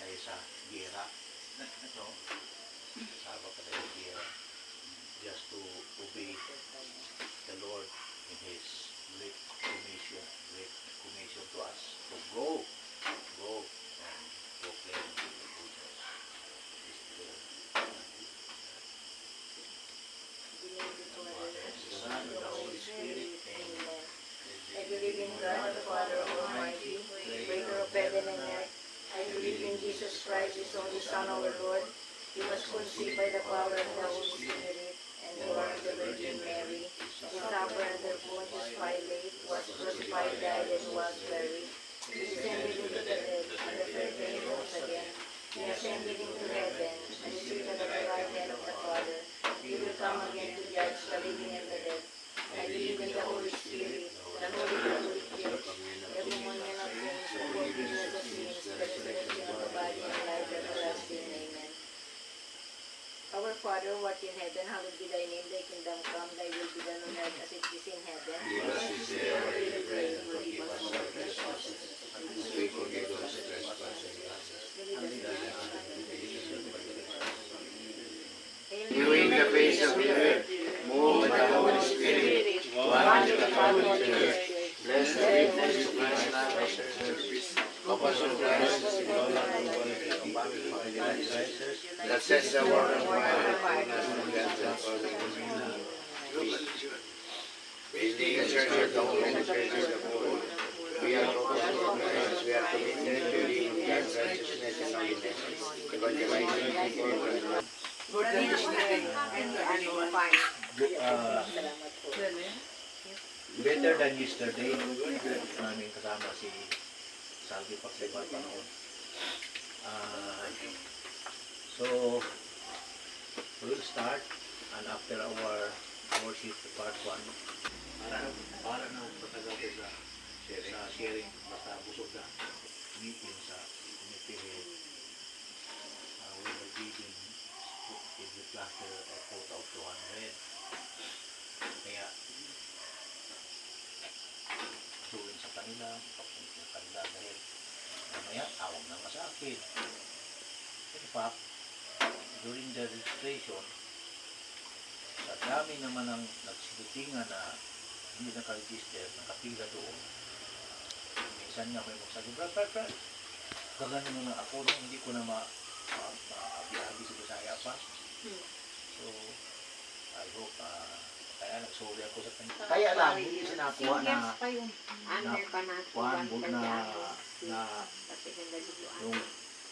tayo sa gera. So, sabak tayo sa gera. Just to obey the Lord in His great commission to us. So go and proclaim the goodness. The Son and the Holy Spirit. Amen. I believe in God, the Father Almighty, creator of heaven and earth. I believe in Jesus Christ, His only Son, our Lord. He was conceived by the power of the Holy Spirit and born of the Virgin Mary. He suffered under Pontius Pilate, was crucified, died, and was buried. He descended into the dead, and the third day he rose again. He ascended into heaven, and is seated at the right hand of the Father. He will come again to judge the living and the dead. I believe in the Holy Spirit, the Holy Catholic Church, the communion of saints, the forgiveness of sins, the resurrection of the body, and life everlasting. Amen. Our Father, who art in heaven, hallowed be thy name. Thy kingdom come, thy will be done on earth as it is in heaven. Give us this day our daily bread, and forgive us our trespasses, as we forgive those who trespass against us. And lead us not into temptation, but deliver us from evil. Renewing the face of the earth, move by the Holy Spirit, one to the Catholic Church, bless the witness to Christ's love and service, compassion Christ, that sets the world on fire, and us from the building a church of the Holy Church of the world. We are focused on Christ, we are committed to living God's righteousness and holiness, evangelizing people. Better than yesterday, namin kasama si Salvi Pagliban pa noon. So, we'll start, and after our worship part 1, para na patagal ko sa sharing, basta busog na meeting sa committee head. We were giving every cluster a quota of 200. Kaya, suwin sa kanila, papunta sa kanila dahil mamaya tawag na nga sa akin. In fact, during the registration, sa dami naman ang nagsibutingan na hindi naka-register, nakapila doon. Minsan nga may magsabi, Brad, gaganin mo na ako nung hindi ko na ma-abi-abi sa Bisaya pa. So, I hope, kaya nag-sorry ako sa kanya. Kaya lang, hindi sinakuha na yung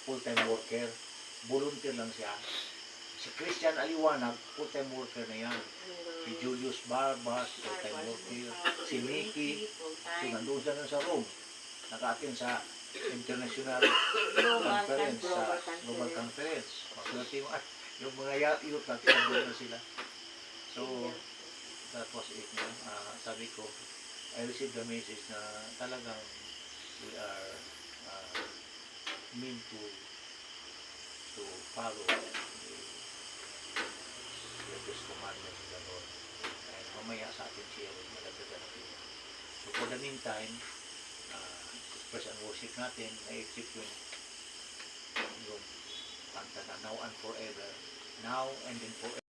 full-time worker. Volunteer lang siya. Si Christian Aliwanag, full-time worker na yan. Si Julius Barbas, full-time worker. Si Mickey, so nandun siya sa Rome. Naka-attend sa international conference, sa global conference. Masulati mo, yung mga youth nandun na sila. So, that was it. Sabi ko, I received the message na talagang we are meant to follow the latest commandments of the Lord. And mamaya sa atin sharing, malagdagan natin. So for the meantime, express and worship natin, na-exit yung kanta na now and forever, now and then forever.